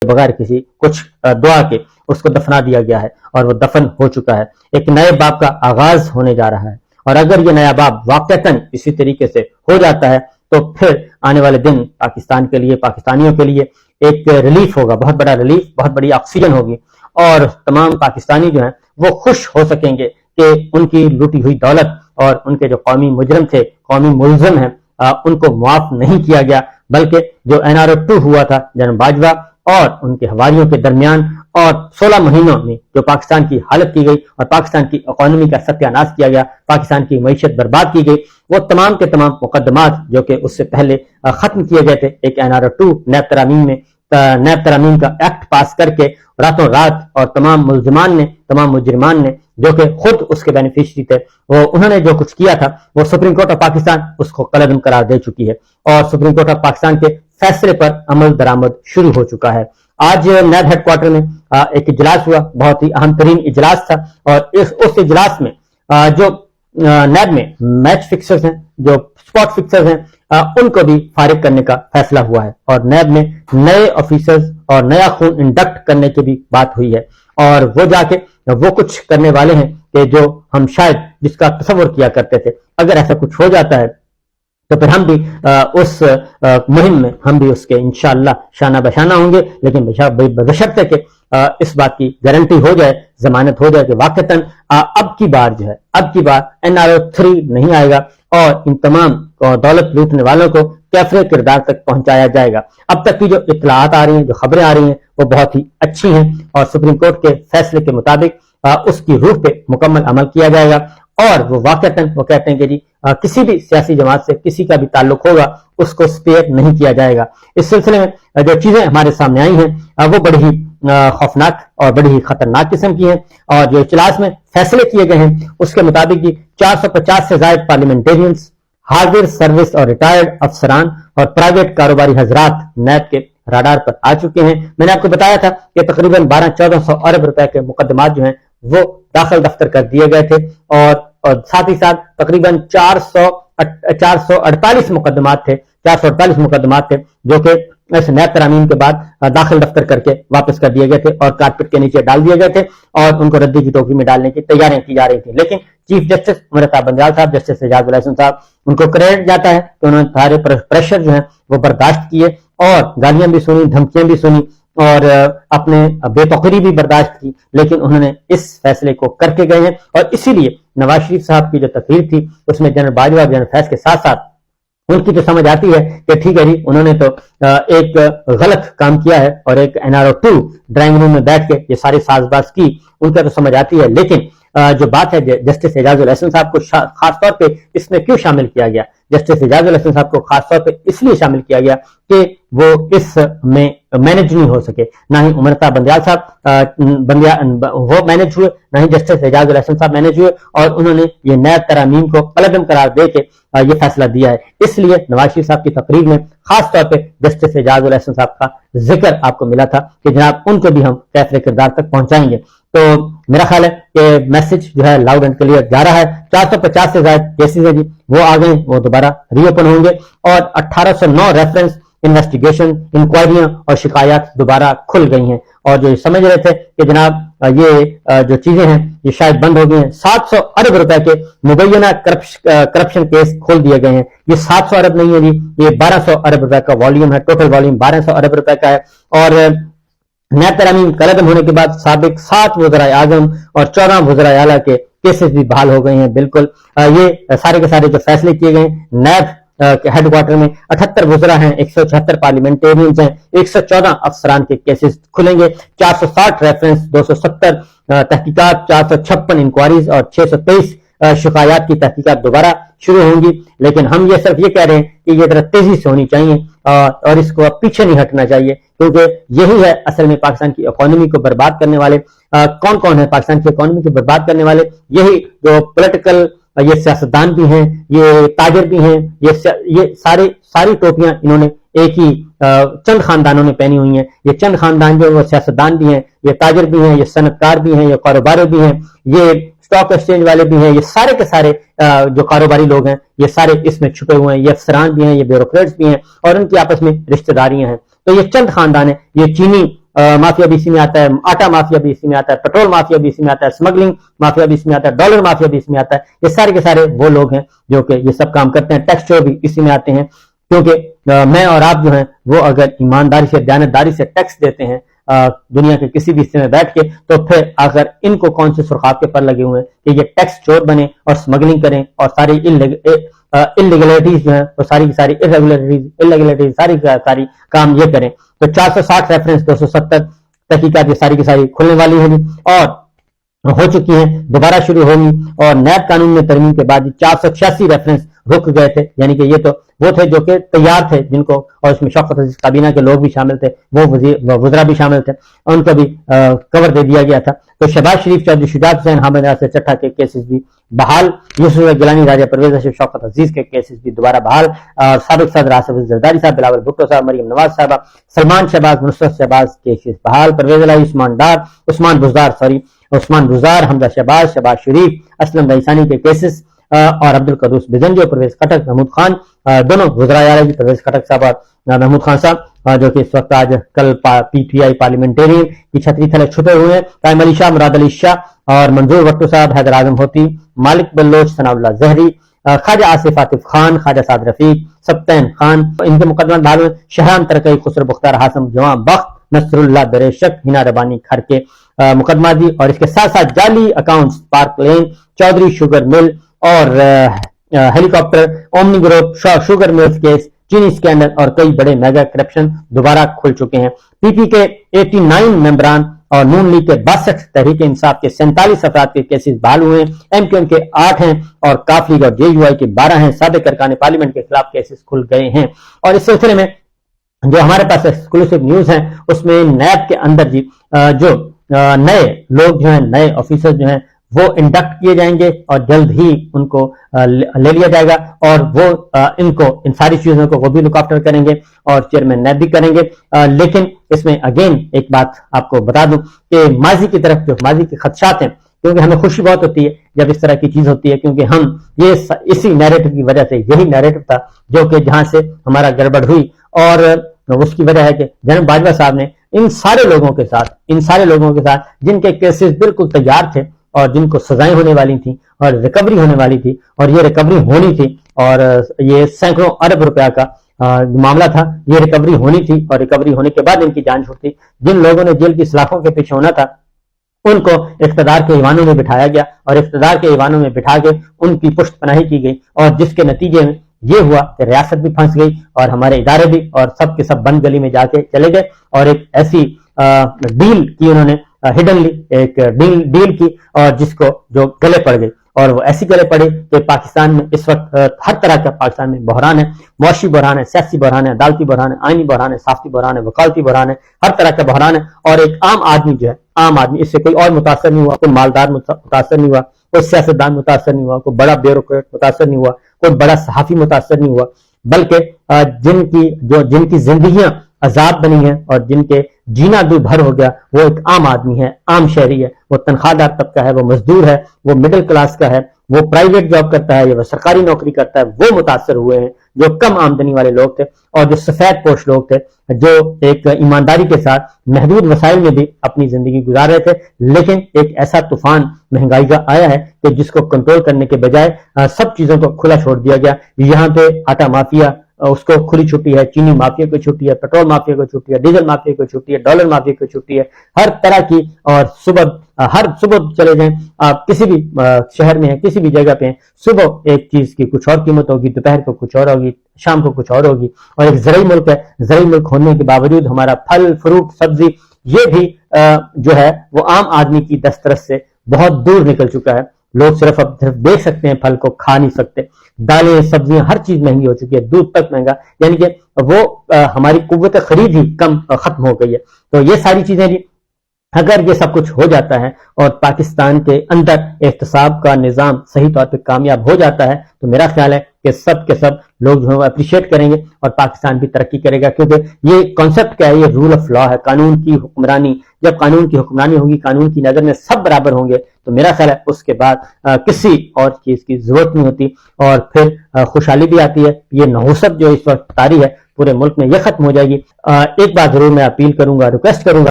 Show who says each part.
Speaker 1: بغیر کسی کچھ دعا کے اس کو دفنا دیا گیا ہے اور وہ دفن ہو چکا ہے۔ ایک نئے باب کا آغاز ہونے جا رہا ہے، اور اگر یہ نیا باب واقعتاً اسی طریقے سے ہو جاتا ہے تو پھر آنے والے دن پاکستان کے لیے، پاکستانیوں کے لیے ایک ریلیف ہوگا، بہت بڑا ریلیف، بہت بڑی آکسیجن ہوگی، اور تمام پاکستانی جو ہیں وہ خوش ہو سکیں گے کہ ان کی لوٹی ہوئی دولت اور ان کے جو قومی مجرم تھے، قومی ملزم ہیں، ان کو معاف نہیں کیا گیا، بلکہ جو NRO-2 ہوا تھا جنرل باجوہ اور ان کے حواریوں کے درمیان، اور 16 مہینوں میں جو پاکستان کی حالت کی گئی اور پاکستان کی اکانومی کا ستیہ ناش کیا گیا، پاکستان کی معیشت برباد کی گئی، وہ تمام کے تمام مقدمات جو کہ اس سے پہلے ختم کیے گئے تھے ایک NRO-2 نیب ترامیم کا ایکٹ پاس کر کے راتوں رات، اور تمام ملزمان نے، تمام مجرمان نے جو کہ خود اس کے بینیفیشری تھے، وہ انہوں نے جو کچھ کیا تھا وہ سپریم کورٹ آف پاکستان اس کو قلعدم قرار دے چکی ہے، اور سپریم کورٹ آف پاکستان کے فیصلے پر عمل درآمد شروع ہو چکا ہے۔ آج نیب ہیڈ کوارٹر میں ایک اجلاس ہوا، بہت ہی اہم ترین اجلاس تھا، اور اس اجلاس میں جو نیب میں میچ فکسرز ہیں، جو سپاٹ فکسرز ہیں، ان کو بھی فارغ کرنے کا فیصلہ ہوا ہے، اور نیب میں نئے آفیسرز اور نیا خون انڈکٹ کرنے کی بھی بات ہوئی ہے، اور وہ جا کے وہ کچھ کرنے والے ہیں کہ جو ہم شاید جس کا تصور کیا کرتے تھے۔ اگر ایسا کچھ ہو جاتا ہے تو پھر ہم بھی اس مہم میں ہم بھی اس کے انشاءاللہ شانہ بشانہ ہوں گے، لیکن بشرطے کہ اس بات کی گارنٹی ہو جائے، ضمانت ہو جائے کہ واقعتاً اب کی بار NRO-3 نہیں آئے گا، اور ان تمام دولت لوٹنے والوں کو کیفر کردار تک پہنچایا جائے گا۔ اب تک کی جو اطلاعات آ رہی ہیں، جو خبریں آ رہی ہیں، وہ بہت ہی اچھی ہیں، اور سپریم کورٹ کے فیصلے کے مطابق اس کی روح پہ مکمل عمل کیا جائے گا، اور وہ واقعتاً وہ کہتے ہیں کہ جی کسی بھی سیاسی جماعت سے کسی کا بھی تعلق ہوگا اس کو سپیئر نہیں کیا جائے گا۔ اس سلسلے میں جو چیزیں ہمارے سامنے آئی ہیں وہ بڑی ہی خوفناک اور بڑی ہی خطرناک قسم کی ہیں، اور جو اجلاس میں فیصلے کیے گئے ہیں اس کے مطابق جی 450 سے زائد پارلیمنٹیرینز، ہاردویئر سروس اور ریٹائرڈ افسران اور پرائیویٹ کاروباری حضرات نیب کے راڈار پر آ چکے ہیں۔ میں نے آپ کو بتایا تھا کہ تقریباً 1200-1400 ارب روپے کے مقدمات جو ہیں وہ داخل دفتر کر دیے گئے تھے، اور ساتھ ہی ساتھ تقریباً 448 مقدمات تھے جو کہ اس نیب ترامیم کے بعد داخل دفتر کر کے واپس کر دیے گئے تھے اور کارپٹ کے نیچے ڈال دیے گئے تھے، اور ان کو ردی کی ٹوکری میں ڈالنے کی تیاریاں کی جا رہی تھیں۔ لیکن چیف جسٹس عمر عطا بندیال صاحب، جسٹس اعجاز الحسن صاحب، ان کو کریڈٹ جاتا ہے کہ انہوں نے سارے پریشر جو ہیں وہ برداشت کیے، اور گالیاں بھی سنی، دھمکیاں بھی سنی، اور اپنے بے فخری بھی برداشت کی، لیکن انہوں نے اس فیصلے کو کر کے گئے ہیں۔ اور اسی لیے نواز شریف صاحب کی جو تقریر تھی اس میں جنرل باجوہ اور جنرل فیض کے ساتھ ساتھ ان کی تو سمجھ آتی ہے کہ ٹھیک ہے جی انہوں نے تو ایک غلط کام کیا ہے، اور ایک NRO-2 ڈرائنگ روم میں بیٹھ کے یہ ساری ساز باز کی، ان کا تو سمجھ آتی ہے، لیکن جو بات ہے جسٹس اعجاز الحسن صاحب کو خاص طور پہ اس میں کیوں شامل کیا گیا؟ جسٹس اعجاز الحسن صاحب کو خاص طور پہ اس لیے شامل کیا گیا کہ وہ اس میں مینج نہیں ہو سکے، نہ ہی عمر عطا بندیال صاحب وہ مینج ہوئے، نہ ہی جسٹس اعجاز الحسن صاحب مینج ہوئے، اور انہوں نے یہ نیب ترامیم کو قلعدم قرار دے کے یہ فیصلہ دیا ہے۔ اس لیے نواز شریف صاحب کی تقریر میں خاص طور پہ جسٹس اعجاز الحسن صاحب کا ذکر آپ کو ملا تھا کہ جناب ان کو بھی ہم کیفر کردار تک پہنچائیں گے۔ تو میرا خیال ہے کہ میسج جو ہے لاؤڈ اینڈ کلیئر جا رہا ہے۔ 450 سے زائد کیسز ہیں جی، وہ آ گئے، وہ دوبارہ ری اوپن ہوں گے، اور 1809 ریفرنس انویسٹیگیشن، انکوائریاں اور شکایات دوبارہ کھل گئی ہیں، اور جو سمجھ رہے تھے کہ جناب یہ جو چیزیں ہیں یہ شاید بند ہو گئی ہیں، 700 ارب روپے کے مبینہ کرپشن کیس کھول دیے گئے ہیں۔ یہ 700 ارب نہیں ہے جی، یہ 1200 ارب روپے کا والیوم ہے، ٹوٹل والیوم 1200 ارب روپے کا ہے۔ اور نیب ترامیم قلعدم ہونے کے بعد سابق 7 وزرائے اعظم اور 14 وزرائے اعلیٰ کے کیسز بھی بحال ہو گئے ہیں۔ بالکل یہ سارے کے سارے جو فیصلے کیے گئے نیب کے ہیڈ کوارٹر میں 78 وزراء ہیں، 176 پارلیمنٹیرینز ہیں، 114 افسران کے کیسز کھلیں گے، 460 ریفرنس، 270 تحقیقات، 456 انکوائریز اور 623 شکایات کی تحقیقات دوبارہ شروع ہوں گی۔ لیکن ہم یہ صرف یہ کہہ رہے ہیں کہ یہ ذرا تیزی سے ہونی چاہیے، اور اس کو اب پیچھے نہیں ہٹنا چاہیے، کیونکہ یہی ہے اصل میں پاکستان کی اکانومی کو برباد کرنے والے کون کون ہیں۔ پاکستان کی اکانومی کو برباد کرنے والے یہی جو پولیٹیکل، یہ سیاستدان بھی ہیں، یہ تاجر بھی ہیں، یہ ساری ٹوپیاں انہوں نے ایک ہی چند خاندانوں نے پہنی ہوئی ہیں۔ یہ چند خاندان جو وہ سیاستدان بھی ہیں، یہ تاجر بھی ہیں، یہ صنعت کار بھی ہیں، یہ کاروباری بھی ہیں، یہ اسٹاک ایکسچینج والے بھی ہیں، یہ سارے کے سارے جو کاروباری لوگ ہیں یہ سارے اس میں چھپے ہوئے ہیں، یہ افسران بھی ہیں، یہ بیوروکریٹس بھی ہیں، اور ان کی آپس میں رشتہ داریاں ہیں۔ تو یہ چند خاندان ہیں، یہ چینی माफिया भी इसी में आता है, आटा माफिया भी इसी में आता है, पेट्रोल माफिया भी इसी में आता है, स्मगलिंग माफिया भी इसमें आता है, डॉलर माफिया भी इसमें आता है। ये सारे के सारे वो लोग हैं जो कि ये सब काम करते हैं। टैक्स चोर भी इसी में आते हैं, क्योंकि मैं और आप जो हैं वो अगर ईमानदारी से, दयानतदारी से टैक्स देते हैं दुनिया के किसी भी हिस्से में बैठ के, तो फिर अगर इनको कौन से सुरखाब के पर लगे हुए हैं कि ये टैक्स चोर बने और स्मगलिंग करें और सारी इलीगलिटीज जो है वो सारी की सारी इरेगुलरिटीज सारी काम ये करें। तो 460 रेफरेंस 270 तहकीकात ये सारी की सारी खुलने वाली है और हो चुकी हैं, दोबारा शुरू होंगी। और नैब कानून में तरमीम के बाद 486 रेफरेंस रुक गए थे, यानी कि ये तो वो थे जो कि तैयार थे जिनको, और इसमें शौकत अजीज काबीना के लोग भी शामिल थे, वो वज़रा भी शामिल थे, उनको भी कवर दे दिया गया था। तो शहबाज शरीफ, चौधरी शुजात हुसैन, हामिद नासिर चट्टा के केसेस भी बहाल, यूसुफ गिलानी, राजा परवेज अशरफ, शौकत अजीज के केसेस भी दोबारा बहाल, और साबिक सदर आसिफ जरदारी साहब, बिलावल भुट्टो साहब, मरियम नवाज साहबा, सलमान शहबाज, नुसरत शहबाज केसेस बहाल, परवेज अलाई, उस्मान बुज़दार, हमजा शहबाज, शहबाज शरीफ, असलम रईसानी के केसेस और अब्दुल कदूस बिजंजो, परवेज खटक, महमूद खान, दोनों वज़रा जी, परवेज खटक साहब और महमूद खान साहब, जो कि इस वक्त आज कल पीटीआई पार्लियामेंटेरियन की छतरी थले छुपे हुए हैं। कायम अली शाह, मुराद अली शाह और मंजूर भट्टो साहब, हैदर आजम होती, मालिक बल्लोच, सनाउल्लाह जहरी, ख्वाजा आसिफ आतिफ खान, ख्वाजा साद रफीक, सब्तैन खान, इनके मुकदमा बाद में शहरान तरकई, खुसर बुख्तार, हासम जवां बख्त, नसरुल्लाह दरेशक, हिना रबानी खर के मुकदमा दी। और इसके साथ साथ जाली अकाउंट्स, पार्क लेन, चौधरी शुगर मिल और helicopter, omni group, sugar mills case, चीनी स्कैंडल और कई बड़े मेगा करप्शन दोबारा खुल चुके हैं। पीपी के 89 मेंबरान और नून लीग के 62, तहरीक इंसाफ के 47 अफराद के केसेस बहाल हुए हैं। एमक्यूएम के 8 हैं और काफ लीग और जेयूआई के 12 हैं। साबिक अरकान पार्लियामेंट के खिलाफ केसेस खुल गए हैं। और इस सिलसिले में जो हमारे पास एक्सक्लूसिव न्यूज है उसमें नैब के अंदर जी जो नए लोग जो हैं, नए ऑफिसर जो हैं, वो इंडक्ट किए जाएंगे और जल्द ही उनको ले लिया जाएगा और वो इनको, इन सारी चीजों को वो भी लुक आफ्टर करेंगे और चेयरमैन नैब भी करेंगे। लेकिन इसमें अगेन एक बात आपको बता दूं कि माजी की तरफ जो माजी के खदशात हैं, क्योंकि हमें खुशी बहुत होती है जब इस तरह की चीज होती है, क्योंकि हम ये इसी नैरेटिव की वजह से, यही नैरेटिव था जो कि जहां से हमारा गड़बड़ हुई, और उसकी वजह है कि जनाब बाजवा साहब ने इन सारे लोगों के साथ जिनके केसेस बिल्कुल तैयार थे और जिनको सजाएं होने वाली थी और रिकवरी होने वाली थी, और ये रिकवरी होनी थी, और ये सैकड़ों अरब रुपया का मामला था, ये रिकवरी होनी थी, और रिकवरी होने के बाद इनकी जान छूटती। जिन लोगों ने जेल की सलाखों के पीछे होना था उनको इख्तिदार के ईवानों में बिठाया गया और इख्तिदार के ईवानों में बिठा के उनकी पुष्टपनाही की गई, और जिसके नतीजे में ये हुआ कि रियासत भी फंस गई और हमारे इदारे भी, और सब के सब बंद गली में जाके चले गए। और एक ऐसी डील की उन्होंने, हिडनली एक डील की, और जिसको जो गले पड़ गई, और वो ऐसी गले पड़ी कि पाकिस्तान में इस वक्त हर तरह का पाकिस्तान में बहरान है, मुआशी बहरान है, सियासी बहरान है, अदालती बहरान है, आईनी बहरान है, साफ्ती बहरान है, वकालती बहरान है, हर तरह का बहरान है। और एक आम आदमी जो है, आम आदमी, इससे कोई और मुतासर नहीं हुआ, कोई मालदार मुतासर नहीं हुआ, कोई सियासतदान मुतासर नहीं हुआ, कोई बड़ा ब्यूरोक्रेट मुतासर नहीं हुआ, कोई बड़ा सहाफी मुतासर नहीं हुआ, बल्कि जिनकी जिंदगियां अजाब बनी है और जिनके जीना दुभर हो गया, वो एक आम आदमी है, आम शहरी है, वो तनख्वाहदार तबका है, वो मजदूर है, वो मिडिल क्लास का है, वो प्राइवेट जॉब करता है या वो सरकारी नौकरी करता है, वो मुतासर हुए हैं, जो कम आमदनी वाले लोग थे और जो सफेद पोश लोग थे, जो एक ईमानदारी के साथ महदूद वसाइल में भी अपनी जिंदगी गुजार रहे थे। लेकिन एक ऐसा तूफान महंगाई का आया है कि जिसको कंट्रोल करने के बजाय सब चीजों को खुला छोड़ दिया गया। यहाँ पे आटा माफिया, उसको खुली छुट्टी है, चीनी माफिया को छुट्टी है, पेट्रोल माफिया को छुट्टी है, डीजल माफिया को छुट्टी है, डॉलर माफिया को छुट्टी है, हर तरह की। और हर सुबह चले जाएं आप, किसी भी शहर में है, किसी भी जगह पे हैं, सुबह एक चीज की कुछ और कीमत होगी, दोपहर को कुछ और होगी, शाम को कुछ और होगी। और एक जरिए मुल्क है, जरिए मुल्क होने के बावजूद हमारा फल फ्रूट सब्जी ये भी जो है वो आम आदमी की दस्तरस से बहुत दूर निकल चुका है। लोग सिर्फ देख सकते हैं, फल को खा नहीं सकते। दालें सब्जियां हर चीज महंगी हो चुकी है, दूध तक महंगा, यानी कि वो हमारी कुव्वत खरीद ही कम खत्म हो गई है। तो ये सारी चीजें जी, अगर ये सब कुछ हो जाता है और पाकिस्तान के अंदर एहतसाब का निजाम सही तौर पे कामयाब हो जाता है, तो मेरा ख्याल है कि सब के सब लोग जो है अप्रिशिएट करेंगे और पाकिस्तान भी तरक्की करेगा। क्योंकि ये कॉन्सेप्ट क्या है, ये रूल ऑफ लॉ है, कानून की हुक्मरानी। जब कानून की हुक्मरानी होगी, कानून की नजर में सब बराबर होंगे, तो मेरा ख्याल है उसके बाद किसी और चीज की जरूरत नहीं होती और फिर खुशहाली भी आती है। ये नहुसत जो इस वक्त तारी है पूरे मुल्क में, यह खत्म हो जाएगी। एक बात जरूर मैं अपील करूंगा, रिक्वेस्ट करूंगा